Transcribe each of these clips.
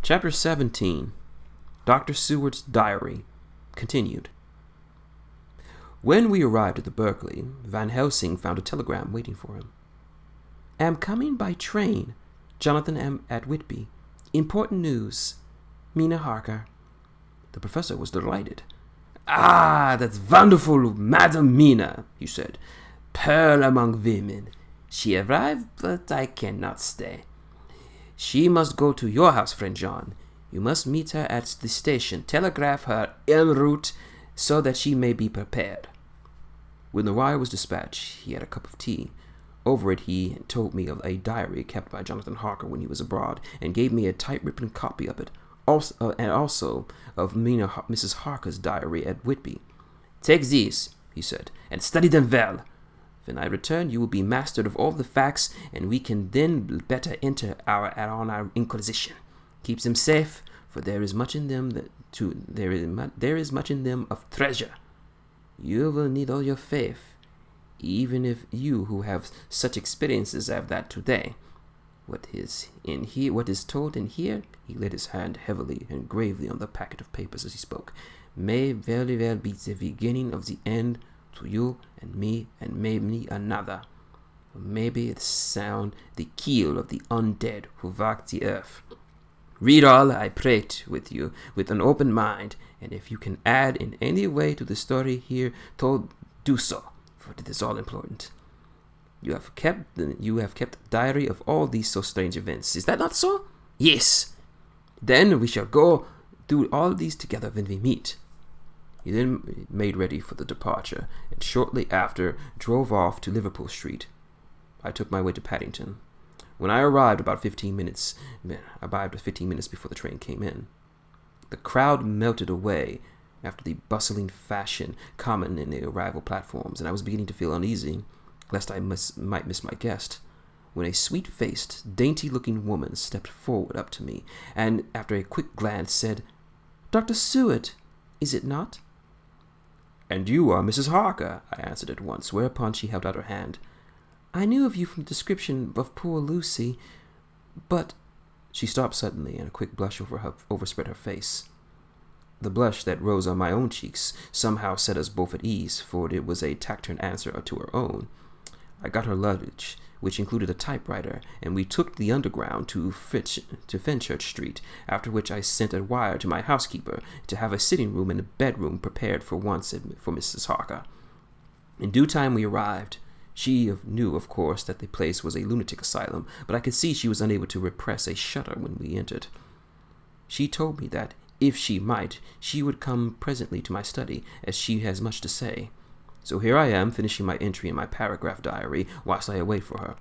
Chapter 17. Dr. Seward's Diary. Continued. When we arrived at the Berkeley, Van Helsing found a telegram waiting for him. Am coming by train. Jonathan am at Whitby. Important news. Mina Harker. The professor was delighted. Ah, that's wonderful, Madam Mina, he said. Pearl among women. She arrived, but I cannot stay. She must go to your house, friend John. You must meet her at the station. Telegraph her en route so that she may be prepared. When the wire was dispatched, he had a cup of tea. Over it he told me of a diary kept by Jonathan Harker when he was abroad, and gave me a typewritten copy of it, and also of Mrs. Harker's diary at Whitby. Take these, he said, and study them well. When I return, you will be mastered of all the facts, and we can then better enter on our inquisition. Keep them safe, for there is much in them there is much in them of treasure. You will need all your faith, even if you who have such experiences have that today. What is told in here, he laid his hand heavily and gravely on the packet of papers as he spoke, may very well be the beginning of the end to you and me and maybe another. Or maybe it sound the keel of the undead who walk the earth. Read all, I pray with you, with an open mind, and if you can add in any way to the story here told, do so, for it is all important. You have kept a diary of all these so strange events. Is that not so? Yes. Then we shall go do all these together when we meet. He then made ready for the departure, and shortly after drove off to Liverpool Street. I took my way to Paddington. When I arrived 15 minutes before the train came in. The crowd melted away after the bustling fashion common in the arrival platforms, and I was beginning to feel uneasy, lest I might miss my guest, when a sweet-faced, dainty-looking woman stepped forward up to me, and, after a quick glance, said, Dr. Seward, is it not? And you are Mrs. Harker, I answered at once, whereupon she held out her hand. I knew of you from the description of poor Lucy, but... She stopped suddenly, and a quick blush overspread her face. The blush that rose on my own cheeks somehow set us both at ease, for it was a taciturn answer to her own. I got her luggage, which included a typewriter, and we took the Underground to Fenchurch Street, after which I sent a wire to my housekeeper to have a sitting room and a bedroom prepared for once for Mrs. Harker. In due time we arrived. She knew, of course, that the place was a lunatic asylum, but I could see she was unable to repress a shudder when we entered. She told me that, if she might, she would come presently to my study, as she has much to say. So here I am, finishing my entry in my paragraph diary, whilst I wait for her.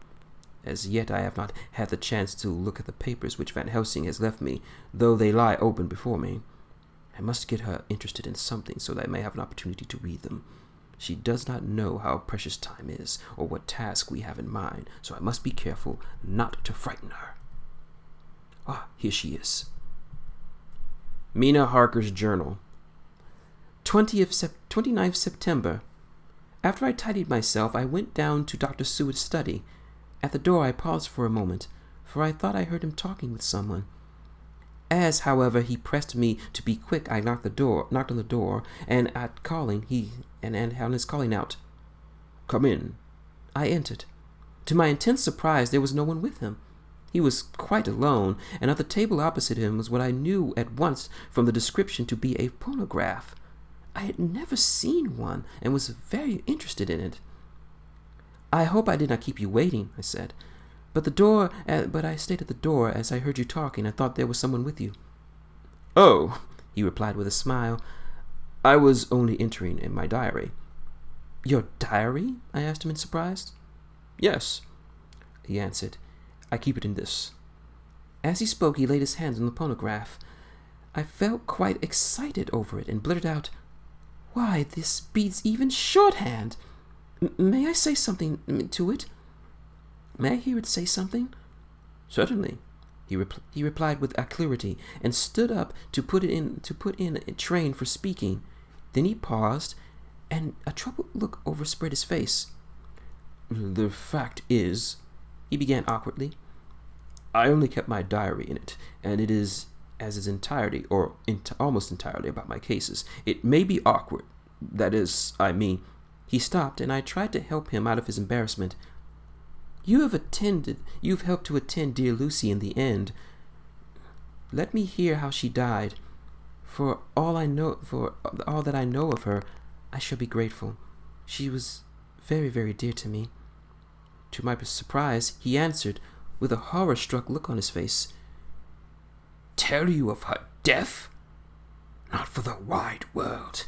As yet I have not had the chance to look at the papers which Van Helsing has left me, though they lie open before me. I must get her interested in something so that I may have an opportunity to read them. She does not know how precious time is, or what task we have in mind, so I must be careful not to frighten her. Ah, here she is. Mina Harker's Journal. 29th September. After I tidied myself, I went down to Dr. Seward's study. At the door I paused for a moment, for I thought I heard him talking with someone. As, however, he pressed me to be quick, I knocked on the door, and on his calling out, Come in, I entered. To my intense surprise, there was no one with him. He was quite alone, and at the table opposite him was what I knew at once from the description to be a phonograph. I had never seen one, and was very interested in it. I hope I did not keep you waiting, I said. But I stayed at the door as I heard you talking. I thought there was someone with you. Oh, he replied with a smile. I was only entering in my diary. Your diary? I asked him in surprise. Yes, he answered. I keep it in this. As he spoke, he laid his hands on the phonograph. I felt quite excited over it and blurted out, Why, this beats even shorthand. May I say something to it? May I hear it say something? Certainly, he replied with alacrity, and stood up to put in a train for speaking. Then he paused, and a troubled look overspread his face. The fact is, he began awkwardly, I only kept my diary in it, and as is entirety, or almost entirely, about my cases. It may be awkward. That is, I mean, he stopped, and I tried to help him out of his embarrassment. You've helped to attend dear Lucy in the end. Let me hear how she died. For all that I know of her, I shall be grateful. She was very, very dear to me. To my surprise, he answered, with a horror-struck look on his face, Tell you of her death? Not for the wide world.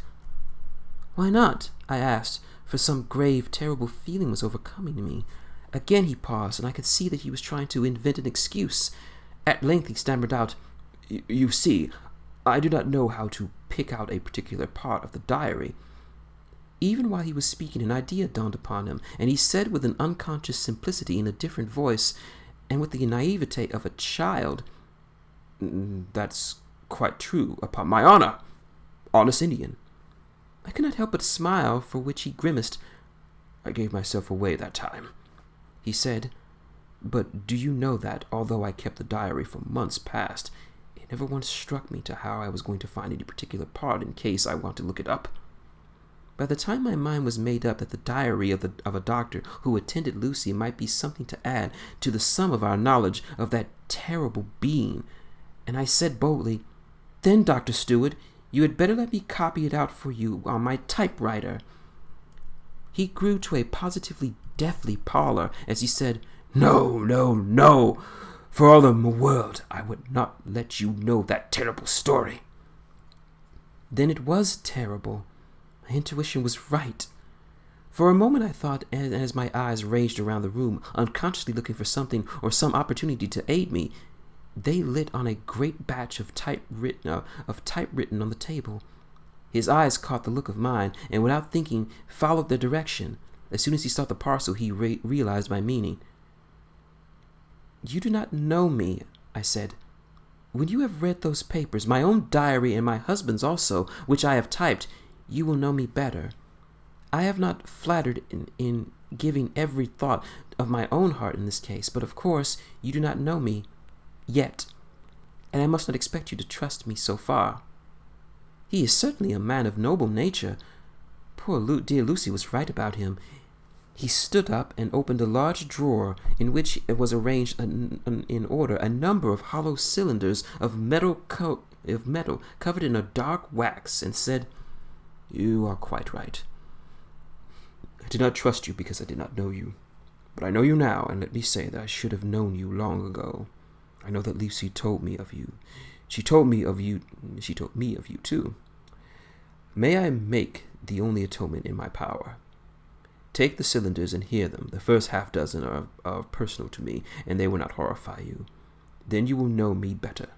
Why not? I asked, for some grave, terrible feeling was overcoming me. Again he paused, and I could see that he was trying to invent an excuse. At length he stammered out, You see, I do not know how to pick out a particular part of the diary. Even while he was speaking, an idea dawned upon him, and he said with an unconscious simplicity in a different voice, and with the naivete of a child, That's quite true, upon my honor. Honest Indian. I could not help but smile, for which he grimaced. I gave myself away that time. He said, But do you know that, although I kept the diary for months past, it never once struck me to how I was going to find any particular part in case I want to look it up? By the time my mind was made up that the diary of a doctor who attended Lucy might be something to add to the sum of our knowledge of that terrible being, and I said boldly, Then, Dr. Seward, you had better let me copy it out for you on my typewriter. He grew to a positively deathly pallor as he said, No, no, no. For all the world, I would not let you know that terrible story. Then it was terrible. My intuition was right. For a moment I thought, as my eyes ranged around the room, unconsciously looking for something or some opportunity to aid me, they lit on a great batch of typewritten on the table. His eyes caught the look of mine, and without thinking, followed their direction. As soon as he saw the parcel, he realized my meaning. You do not know me, I said. When you have read those papers, my own diary and my husband's also, which I have typed, you will know me better. I have not flattered in giving every thought of my own heart in this case, but of course you do not know me yet, and I must not expect you to trust me so far. He is certainly a man of noble nature. Poor dear Lucy was right about him. He stood up and opened a large drawer in which was arranged in order a number of hollow cylinders of metal covered in a dark wax, and said, You are quite right. I did not trust you because I did not know you. But I know you now, and let me say that I should have known you long ago. I know that Lucy told me of you. She told me of you too. May I make the only atonement in my power? Take the cylinders and hear them. The first half dozen are personal to me, and they will not horrify you. Then you will know me better.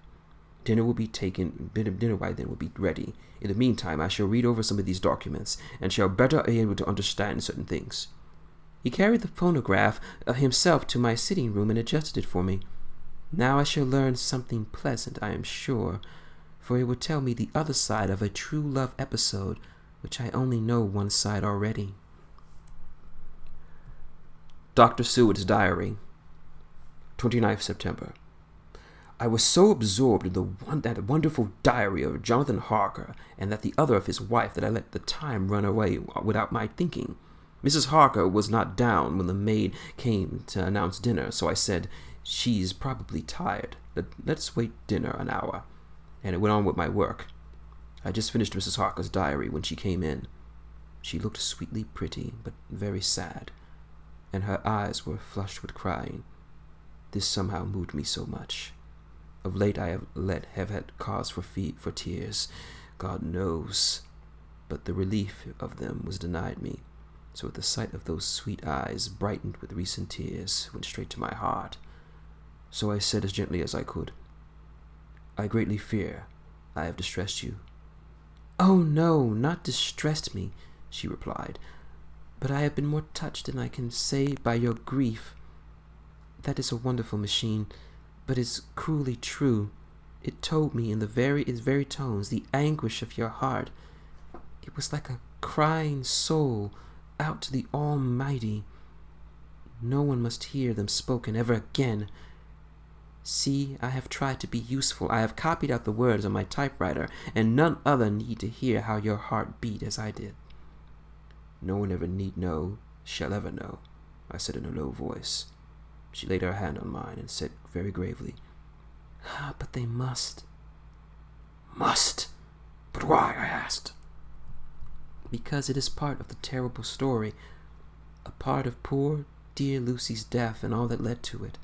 Dinner by then will be ready. In the meantime, I shall read over some of these documents, and shall better be able to understand certain things. He carried the phonograph himself to my sitting room and adjusted it for me. Now I shall learn something pleasant, I am sure, for it will tell me the other side of a true love episode, which I only know one side already. Dr. Seward's Diary, 29th September. I was so absorbed in that wonderful diary of Jonathan Harker and that the other of his wife that I let the time run away without my thinking. Mrs. Harker was not down when the maid came to announce dinner, so I said, She's probably tired. Let's wait dinner an hour. And I went on with my work. I just finished Mrs. Harker's diary when she came in. She looked sweetly pretty, but very sad, and her eyes were flushed with crying. This somehow moved me so much. Of late I have had cause for tears, God knows, but the relief of them was denied me. So at the sight of those sweet eyes, brightened with recent tears, went straight to my heart. So I said as gently as I could, I greatly fear I have distressed you. Oh no, not distressed me, she replied, but I have been more touched than I can say by your grief. That is a wonderful machine, but it's cruelly true. It told me in its very tones the anguish of your heart. It was like a crying soul out to the Almighty. No one must hear them spoken ever again. See, I have tried to be useful. I have copied out the words on my typewriter, and none other need to hear how your heart beat as I did. No one ever need know, shall ever know, I said in a low voice. She laid her hand on mine and said very gravely, But they must. Must? But why? I asked. Because it is part of the terrible story, a part of poor, dear Lucy's death and all that led to it.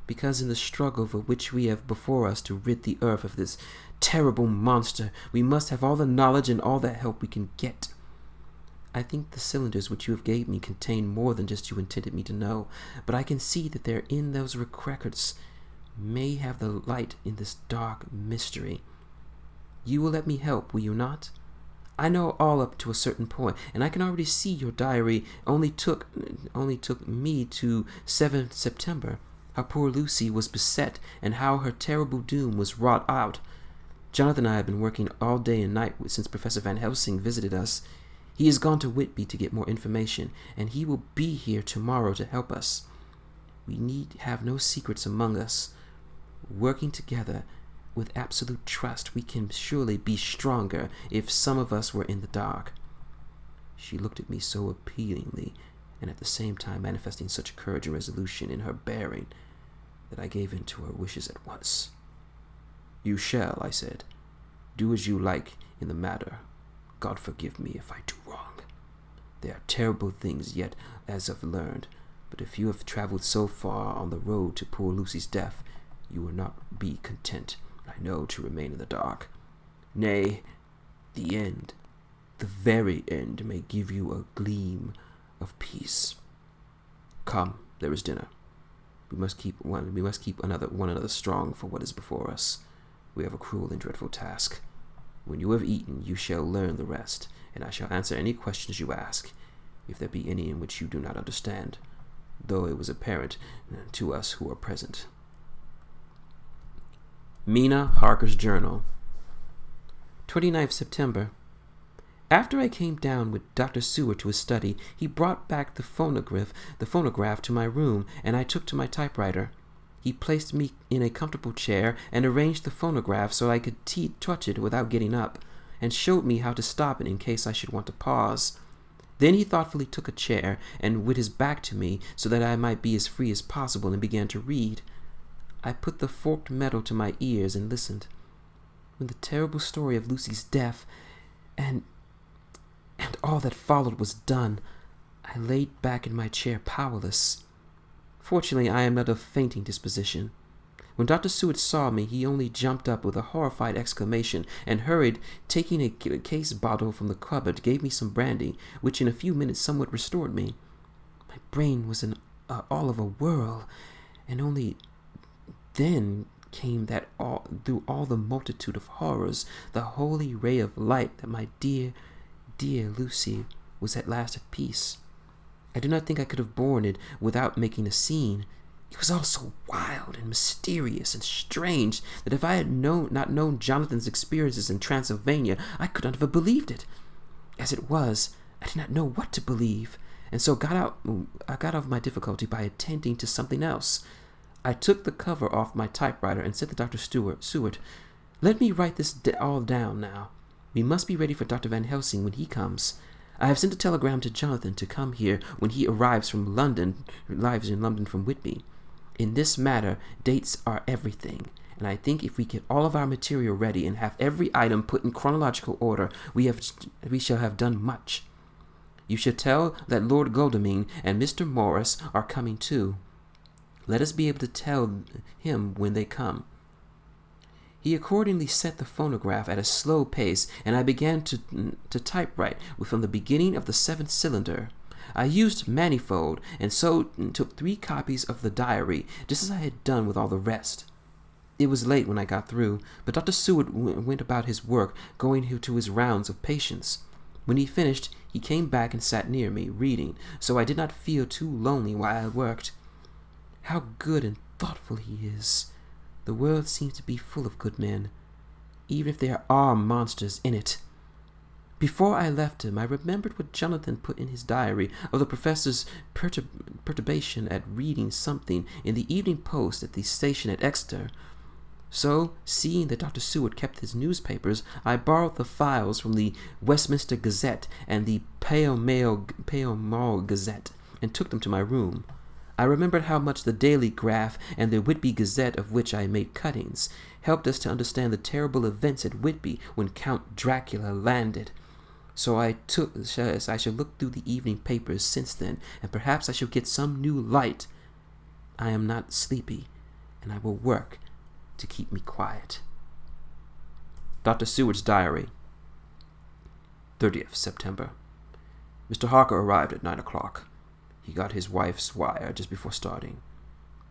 Because in the struggle for which we have before us to rid the earth of this terrible monster, we must have all the knowledge and all the help we can get. I think the cylinders which you have gave me contain more than just you intended me to know, but I can see that they're in those records may have the light in this dark mystery. You will let me help, will you not? I know all up to a certain point, and I can already see your diary only took me to 7th September, how poor Lucy was beset, and how her terrible doom was wrought out. Jonathan and I have been working all day and night since Professor Van Helsing visited us. He has gone to Whitby to get more information, and he will be here tomorrow to help us. We need have no secrets among us. Working together with absolute trust, we can surely be stronger if some of us were in the dark. She looked at me so appealingly, and at the same time manifesting such courage and resolution in her bearing, that I gave in to her wishes at once. You shall, I said, do as you like in the matter. God forgive me if I do wrong. There are terrible things yet as I've learned, but if you have traveled so far on the road to poor Lucy's death, you will not be content, I know, to remain in the dark. Nay, the end, the very end, may give you a gleam of peace. Come, there is dinner. We must keep one another strong for what is before us. We have a cruel and dreadful task. When you have eaten, you shall learn the rest, and I shall answer any questions you ask, if there be any in which you do not understand, though it was apparent to us who are present. Mina, Harker's Journal, 29th September. After I came down with Dr. Seward to his study, he brought back the phonograph to my room, and I took to my typewriter. He placed me in a comfortable chair and arranged the phonograph so I could touch it without getting up, and showed me how to stop it in case I should want to pause. Then he thoughtfully took a chair and with his back to me so that I might be as free as possible, and began to read. I put the forked metal to my ears and listened. When the terrible story of Lucy's death and all that followed was done, I laid back in my chair powerless. Fortunately, I am not of fainting disposition. When Dr. Seward saw me, he only jumped up with a horrified exclamation and hurried, taking a case bottle from the cupboard, gave me some brandy, which in a few minutes somewhat restored me. My brain was in all of a whirl, and only then came that through all the multitude of horrors, the holy ray of light that my dear, dear Lucy was at last at peace. I do not think I could have borne it without making a scene. It was all so wild and mysterious and strange that if I had not known Jonathan's experiences in Transylvania, I could not have believed it. As it was, I did not know what to believe, and so I got out of my difficulty by attending to something else. I took the cover off my typewriter and said to Dr. Seward, "Let me write this all down now. We must be ready for Dr. Van Helsing when he comes. I have sent a telegram to Jonathan to come here when he arrives in London from Whitby. In this matter, dates are everything, and I think if we get all of our material ready and have every item put in chronological order, we shall have done much. You shall tell that Lord Godalming and Mr. Morris are coming too. Let us be able to tell him when they come." He accordingly set the phonograph at a slow pace, and I began to typewrite from the beginning of the 7th cylinder. I used manifold, and so took 3 copies of the diary, just as I had done with all the rest. It was late when I got through, but Dr. Seward went about his work, going to his rounds of patients. When he finished, he came back and sat near me, reading, so I did not feel too lonely while I worked. How good and thoughtful he is! The world seems to be full of good men, even if there are monsters in it. Before I left him, I remembered what Jonathan put in his diary of the professor's perturbation at reading something in the Evening Post at the station at Exeter. So, seeing that Dr. Seward kept his newspapers, I borrowed the files from the Westminster Gazette and the Pall Mall Gazette and took them to my room. I remembered how much the Daily Graph and the Whitby Gazette, of which I made cuttings, helped us to understand the terrible events at Whitby when Count Dracula landed. So I shall look through the evening papers since then, and perhaps I shall get some new light. I am not sleepy, and I will work to keep me quiet. Dr. Seward's Diary, 30th September. Mr. Harker arrived at 9 o'clock. He got his wife's wire just before starting.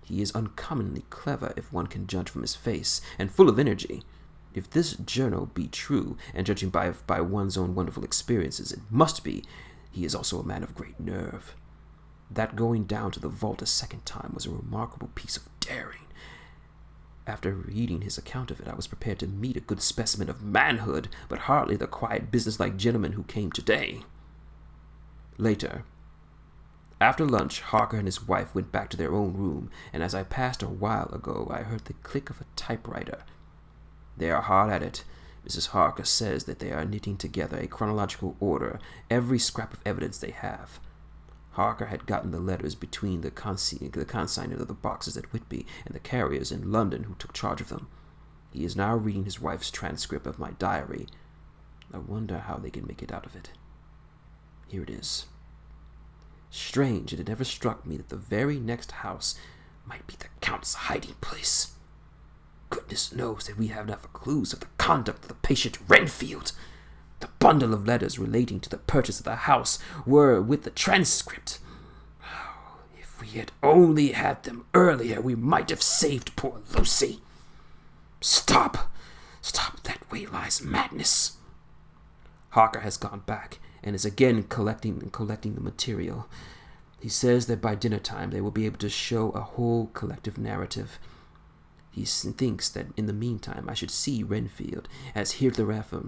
He is uncommonly clever, if one can judge from his face, and full of energy. If this journal be true, and judging by one's own wonderful experiences, it must be, he is also a man of great nerve. That going down to the vault a second time was a remarkable piece of daring. After reading his account of it, I was prepared to meet a good specimen of manhood, but hardly the quiet, businesslike gentleman who came today. Later. After lunch, Harker and his wife went back to their own room, and as I passed a while ago, I heard the click of a typewriter. They are hard at it. Mrs. Harker says that they are knitting together a chronological order, every scrap of evidence they have. Harker had gotten the letters between the consignor of the boxes at Whitby and the carriers in London who took charge of them. He is now reading his wife's transcript of my diary. I wonder how they can make it out of it. Here it is. Strange, it had never struck me that the very next house might be the Count's hiding place. Goodness knows that we have enough clues of the conduct of the patient Renfield. The bundle of letters relating to the purchase of the house were with the transcript. Oh, if we had only had them earlier, we might have saved poor Lucy. Stop, that way lies madness. Harker has gone back and is again collecting the material. He says that by dinner time they will be able to show a whole collective narrative. He thinks that in the meantime I should see Renfield, as hereafter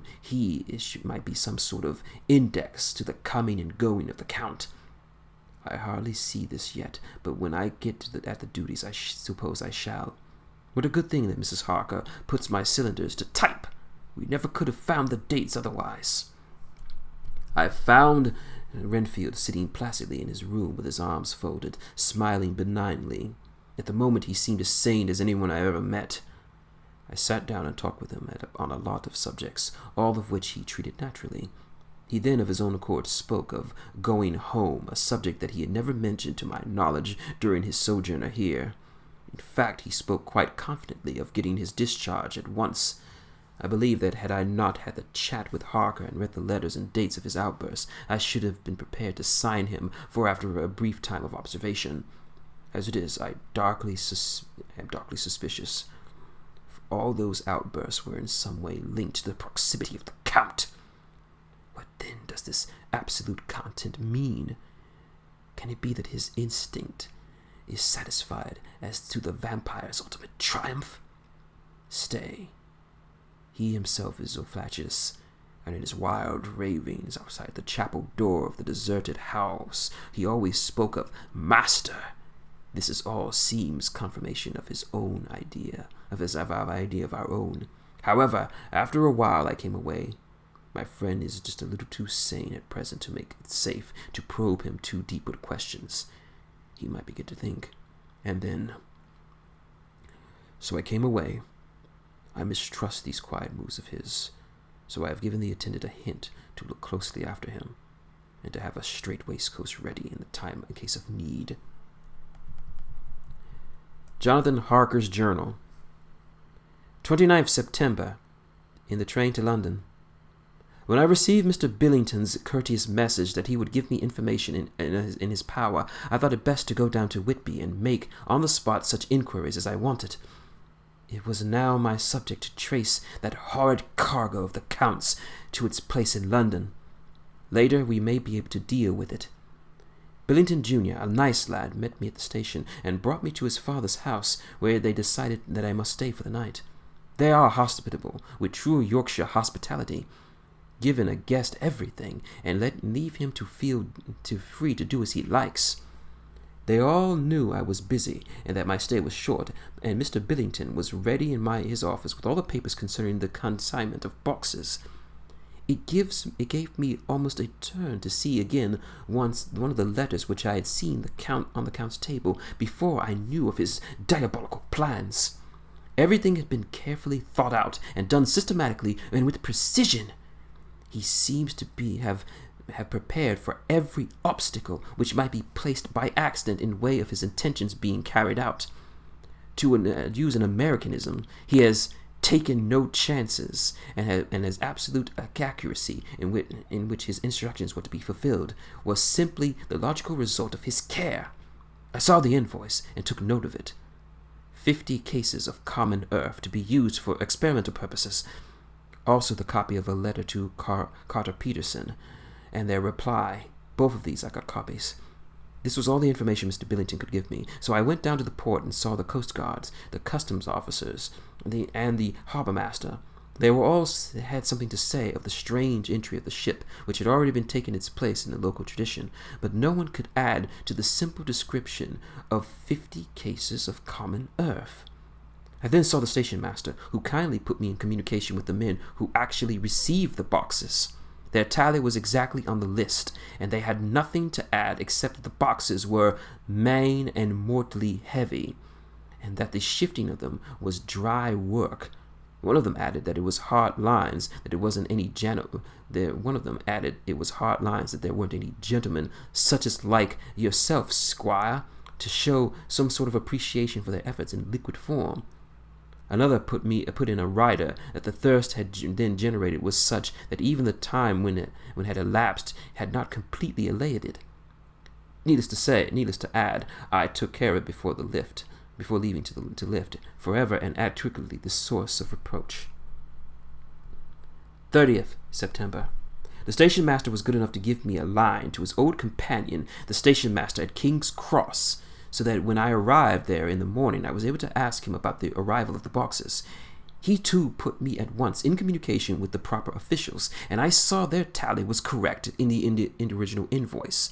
might be some sort of index to the coming and going of the Count. I hardly see this yet, but when I get at the duties I suppose I shall. What a good thing that Mrs. Harker puts my cylinders to type. We never could have found the dates otherwise. I found Renfield sitting placidly in his room with his arms folded, smiling benignly. At the moment he seemed as sane as anyone I ever met. I sat down and talked with him on a lot of subjects, all of which he treated naturally. He then of his own accord spoke of going home, a subject that he had never mentioned to my knowledge during his sojourn here. In fact, he spoke quite confidently of getting his discharge at once. I believe that had I not had the chat with Harker and read the letters and dates of his outbursts, I should have been prepared to sign him for after a brief time of observation. As it is, I am darkly suspicious. For all those outbursts were in some way linked to the proximity of the Count. What then does this absolute content mean? Can it be that his instinct is satisfied as to the vampire's ultimate triumph? Stay. He himself is Ophagius, and in his wild ravings outside the chapel door of the deserted house, he always spoke of Master. This is all seems confirmation of his own idea, of our idea of our own. However, after a while I came away. My friend is just a little too sane at present to make it safe to probe him too deep with questions. He might begin to think, and then... So I came away. I mistrust these quiet moves of his, so I have given the attendant a hint to look closely after him, and to have a straight waistcoat ready in case of need. Jonathan Harker's Journal, 29th September, in the train to London. When I received Mr. Billington's courteous message that he would give me information in his power, I thought it best to go down to Whitby and make, on the spot, such inquiries as I wanted. It was now my subject to trace that horrid cargo of the Count's to its place in London. Later we may be able to deal with it. Billington Jr., a nice lad, met me at the station and brought me to his father's house, where they decided that I must stay for the night. They are hospitable, with true Yorkshire hospitality. given a guest everything and leave him to feel free to do as he likes. They all knew I was busy and that my stay was short, and Mr. Billington was ready in his office with all the papers concerning the consignment of boxes. It gave me almost a turn to see again once one of the letters which I had seen on the Count's table before I knew of his diabolical plans. Everything had been carefully thought out and done systematically and with precision. He seems to have prepared for every obstacle which might be placed by accident in way of his intentions being carried out. To use an Americanism, he has taken no chances and his absolute accuracy in which his instructions were to be fulfilled was simply the logical result of his care. I saw the invoice and took note of it. 50 cases of common earth to be used for experimental purposes. Also the copy of a letter to Carter Peterson and their reply. Both of these I got copies. This was all the information Mr. Billington could give me, so I went down to the port and saw the Coast Guards, the customs officers, and the harbor master. They were all had something to say of the strange entry of the ship, which had already been taken its place in the local tradition, but no one could add to the simple description of 50 cases of common earth. I then saw the station master, who kindly put me in communication with the men who actually received the boxes. Their tally was exactly on the list, and they had nothing to add except that the boxes were main and mortally heavy, and that the shifting of them was dry work. One of them added that it was hard lines, that it wasn't any One of them added it was hard lines, that there weren't any gentlemen such as like yourself, squire, to show some sort of appreciation for their efforts in liquid form. Another put in a rider that the thirst had then generated was such that even the time when had elapsed had not completely allayed it. Needless to add, I took care of it before leaving to lift, forever and accurately the source of reproach. 30th September. The station master was good enough to give me a line to his old companion, the station master at King's Cross, so that when I arrived there in the morning I was able to ask him about the arrival of the boxes. He too put me at once in communication with the proper officials, and I saw their tally was correct in the original invoice.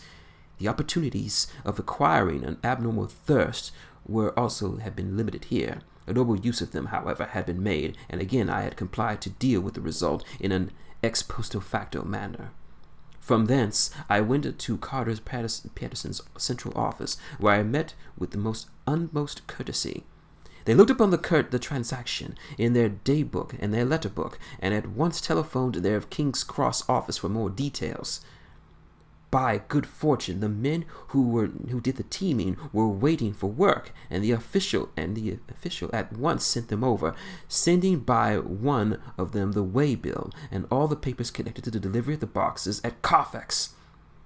The opportunities of acquiring an abnormal thirst had been limited here. A noble use of them, however, had been made, and again I had complied to deal with the result in an ex post facto manner. From thence, I went to Carter Peterson's central office, where I met with the utmost courtesy. They looked upon the transaction in their day book and their letter book, and at once telephoned to their King's Cross office for more details. By good fortune, the men who did the teaming were waiting for work, and the official at once sent them over, sending by one of them the waybill and all the papers connected to the delivery of the boxes at Carfax.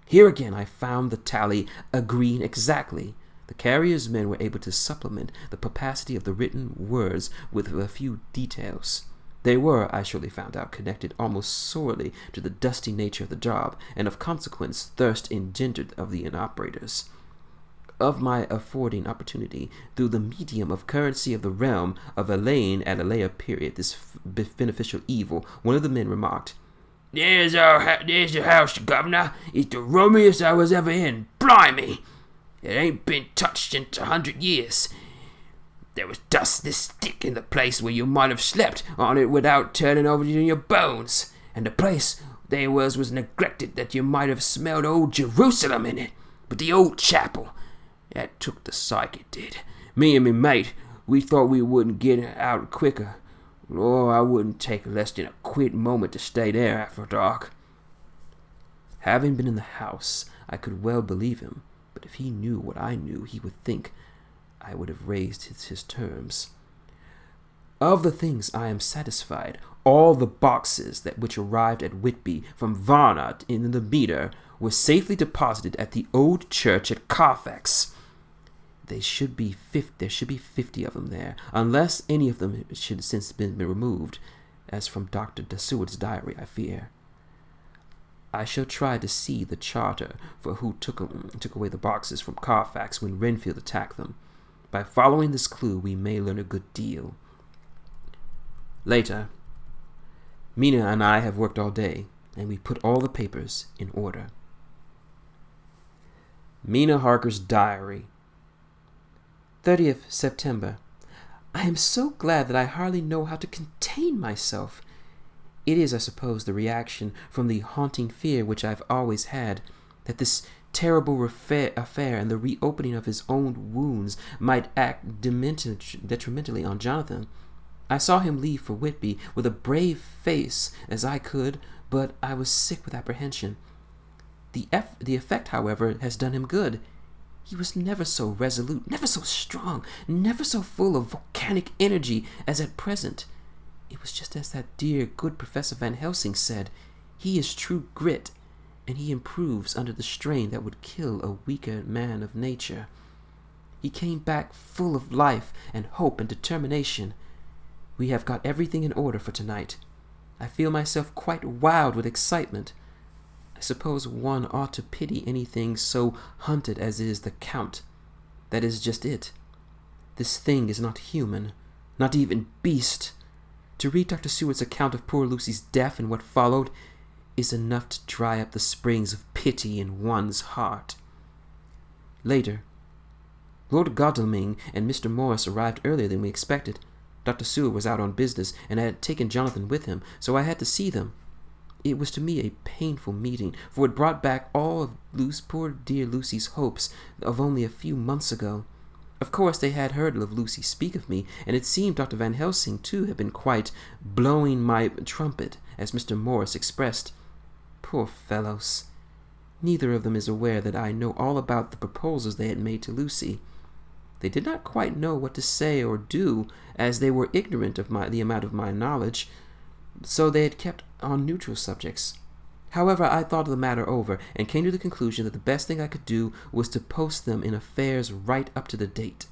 Here again I found the tally agreeing exactly. The carrier's men were able to supplement the capacity of the written words with a few details. They were, I shortly found out, connected almost sorely to the dusty nature of the job, and of consequence thirst engendered of the operators. Of my affording opportunity, through the medium of currency of the realm, of allaying at a later period this beneficial evil, one of the men remarked, There's your house, Governor. It's the roomiest I was ever in. Blimey! It ain't been touched in 100 years. There was dust this thick in the place where you might have slept on it without turning over in your bones, and the place there was neglected that you might have smelled old Jerusalem in it. But the old chapel, that took the psyche, it did. Me and me mate, we thought we wouldn't get out quicker. I wouldn't take less than a quick moment to stay there after dark. Having been in the house, I could well believe him, but if he knew what I knew, he would think I would have raised his terms. Of the things I am satisfied, all the boxes which arrived at Whitby from Varna in the meter were safely deposited at the old church at Carfax. There should be 50 of them there, unless any of them should since been removed, as from Dr. Seward's diary, I fear. I shall try to see the charter for who took away the boxes from Carfax when Renfield attacked them. By following this clue, we may learn a good deal. Later, Mina and I have worked all day. and we put all the papers in order. Mina Harker's diary. 30th September. I am so glad that I hardly know how to contain myself. It is, I suppose, the reaction from the haunting fear which I've always had, that this terrible affair and the reopening of his own wounds might act detrimentally on Jonathan. I saw him leave for Whitby with a brave face as I could, but I was sick with apprehension. The effect, however, has done him good. He was never so resolute, never so strong, never so full of volcanic energy as at present. It was just as that dear, good Professor Van Helsing said. He is true grit, and he improves under the strain that would kill a weaker man of nature. He came back full of life and hope and determination. We have got everything in order for tonight. I feel myself quite wild with excitement. I suppose one ought to pity anything so hunted as is the Count. That is just it. This thing is not human, not even beast. To read Dr. Seward's account of poor Lucy's death and what followed is enough to dry up the springs of pity in one's heart. Later, Lord Godalming and Mr. Morris arrived earlier than we expected. Dr. Seward was out on business and had taken Jonathan with him, so I had to see them. It was to me a painful meeting, for it brought back all of poor dear Lucy's hopes of only a few months ago. Of course, they had heard of Lucy speak of me, and it seemed Dr. Van Helsing, too, had been quite blowing my trumpet, as Mr. Morris expressed. Poor fellows! Neither of them is aware that I know all about the proposals they had made to Lucy. They did not quite know what to say or do, as they were ignorant of the amount of my knowledge, so they had kept on neutral subjects. However, I thought the matter over, and came to the conclusion that the best thing I could do was to post them in affairs right up to the date.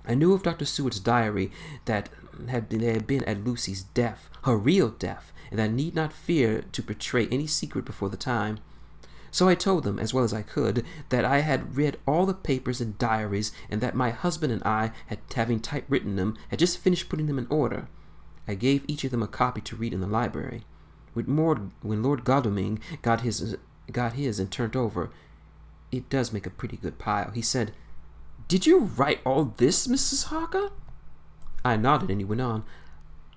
I knew of Dr. Seward's diary that they had been at Lucy's death, her real death, and I need not fear to betray any secret before the time. So I told them, as well as I could, that I had read all the papers and diaries, and that my husband and I, having typewritten them, had just finished putting them in order. I gave each of them a copy to read in the library. When Lord Godalming got his and turned over, it does make a pretty good pile. He said, "Did you write all this, Mrs. Harker?" I nodded, and he went on,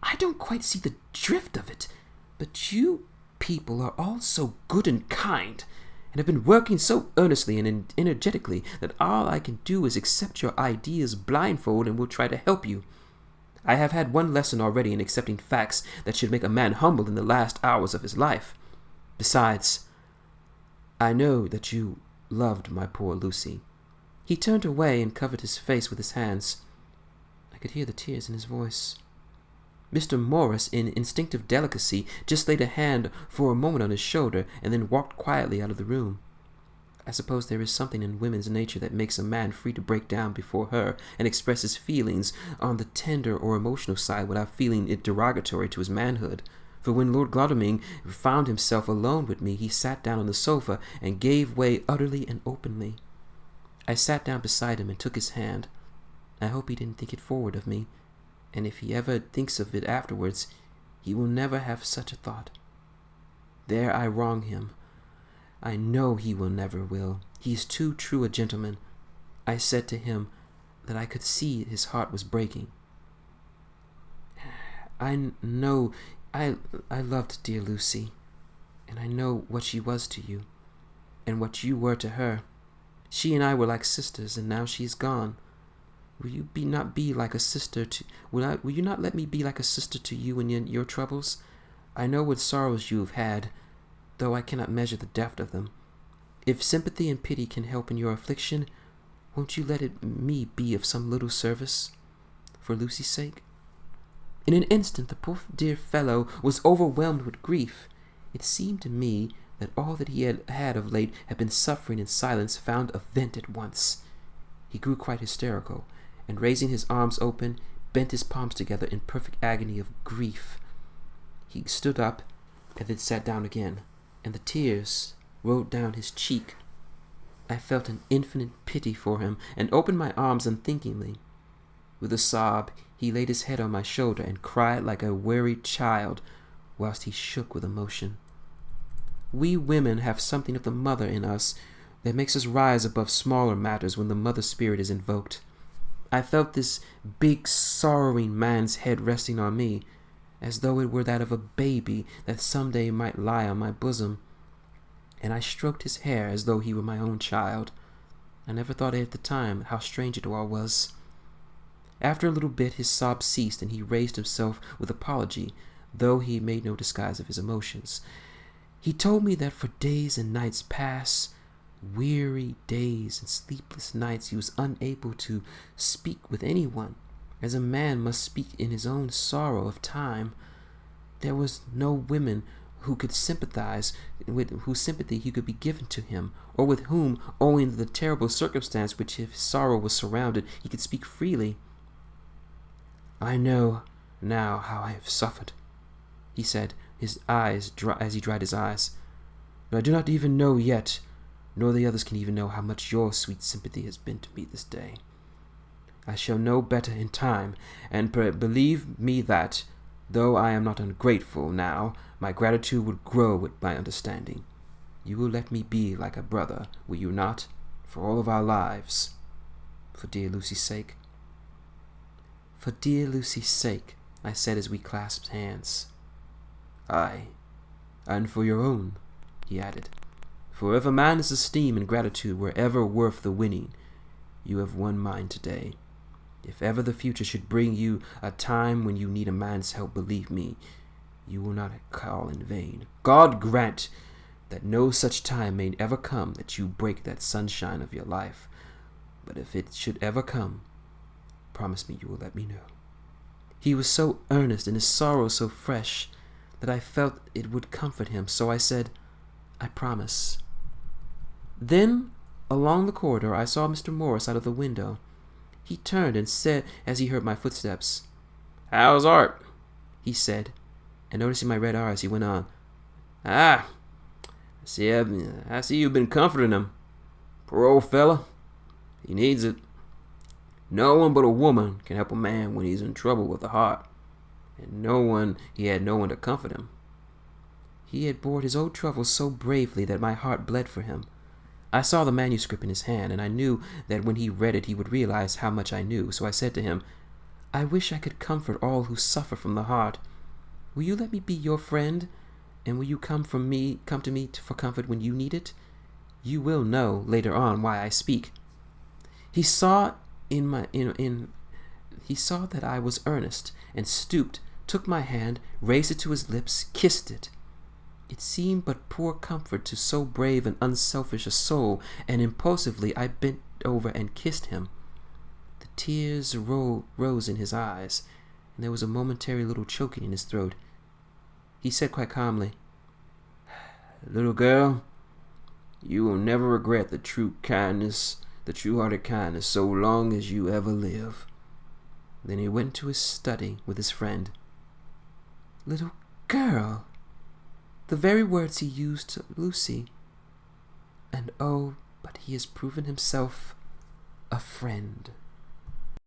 "I don't quite see the drift of it, but you people are all so good and kind, and have been working so earnestly and energetically that all I can do is accept your ideas blindfold and will try to help you. I have had one lesson already in accepting facts that should make a man humble in the last hours of his life. Besides, I know that you loved my poor Lucy." He turned away and covered his face with his hands. I could hear the tears in his voice. Mr. Morris, in instinctive delicacy, just laid a hand for a moment on his shoulder and then walked quietly out of the room. I suppose there is something in women's nature that makes a man free to break down before her and express his feelings on the tender or emotional side without feeling it derogatory to his manhood. For when Lord Godalming found himself alone with me, he sat down on the sofa and gave way utterly and openly. I sat down beside him and took his hand. I hope he didn't think it forward of me, and if he ever thinks of it afterwards, he will never have such a thought. There I wrong him. I know he never will. He is too true a gentleman. I said to him that I could see his heart was breaking. I know I loved dear Lucy, and I know what she was to you, and what you were to her. She and I were like sisters, and now she is gone. Will you not be like a sister to? Will you not let me be like a sister to you in your troubles? I know what sorrows you have had, though I cannot measure the depth of them. If sympathy and pity can help in your affliction, won't you let me be of some little service, for Lucy's sake?" In an instant the poor dear fellow was overwhelmed with grief. It seemed to me that all that he had of late had been suffering in silence found a vent at once. He grew quite hysterical, and raising his arms open, bent his palms together in perfect agony of grief. He stood up and then sat down again, and the tears rolled down his cheek. I felt an infinite pity for him, and opened my arms unthinkingly. With a sob, he laid his head on my shoulder and cried like a wearied child, whilst he shook with emotion. We women have something of the mother in us that makes us rise above smaller matters when the mother spirit is invoked. I felt this big, sorrowing man's head resting on me, as though it were that of a baby that someday might lie on my bosom, and I stroked his hair as though he were my own child. I never thought at the time how strange it all was. After a little bit his sobs ceased, and he raised himself with apology, though he made no disguise of his emotions. He told me that for days and nights past, weary days and sleepless nights, he was unable to speak with anyone, as a man must speak in his own sorrow of time. There was no woman who could sympathize, with whose sympathy he could be given to him, or with whom, owing to the terrible circumstance which his sorrow was surrounded, he could speak freely. "I know now how I have suffered," he said, his eyes dry as he dried his eyes. "But I do not even know yet, nor the others can even know how much your sweet sympathy has been to me this day. I shall know better in time, and believe me that, though I am not ungrateful now, my gratitude would grow with my understanding. You will let me be like a brother, will you not, for all of our lives? For dear Lucy's sake." "For dear Lucy's sake," I said as we clasped hands. "Aye, and for your own," he added. "For if a man's esteem and gratitude were ever worth the winning, you have won mine today. If ever the future should bring you a time when you need a man's help, believe me, you will not call in vain. God grant that no such time may ever come that you break that sunshine of your life. But if it should ever come, promise me you will let me know." He was so earnest and his sorrow so fresh that I felt it would comfort him, so I said, "I promise." Then, along the corridor, I saw Mr. Morris out of the window. He turned and said, as he heard my footsteps, "How's Art?" he said, and noticing my red eyes, he went on, I see you've been comforting him. Poor old fella. He needs it. No one but a woman can help a man when he's in trouble with the heart, and he had no one to comfort him." He had borne his own troubles so bravely that my heart bled for him. I saw the manuscript in his hand, and I knew that when he read it he would realize how much I knew, so I said to him, "I wish I could comfort all who suffer from the heart. Will you let me be your friend, and will you come to me for comfort when you need it? You will know later on why I speak." He saw he saw that I was earnest, and stooped, took my hand, raised it to his lips, kissed it. It seemed but poor comfort to so brave and unselfish a soul, and impulsively I bent over and kissed him. The tears rose in his eyes, and there was a momentary little choking in his throat. He said quite calmly, "Little girl, you will never regret the true-hearted kindness so long as you ever live." Then he went to his study with his friend. Little girl! The very words he used to Lucy. And oh, but he has proven himself a friend.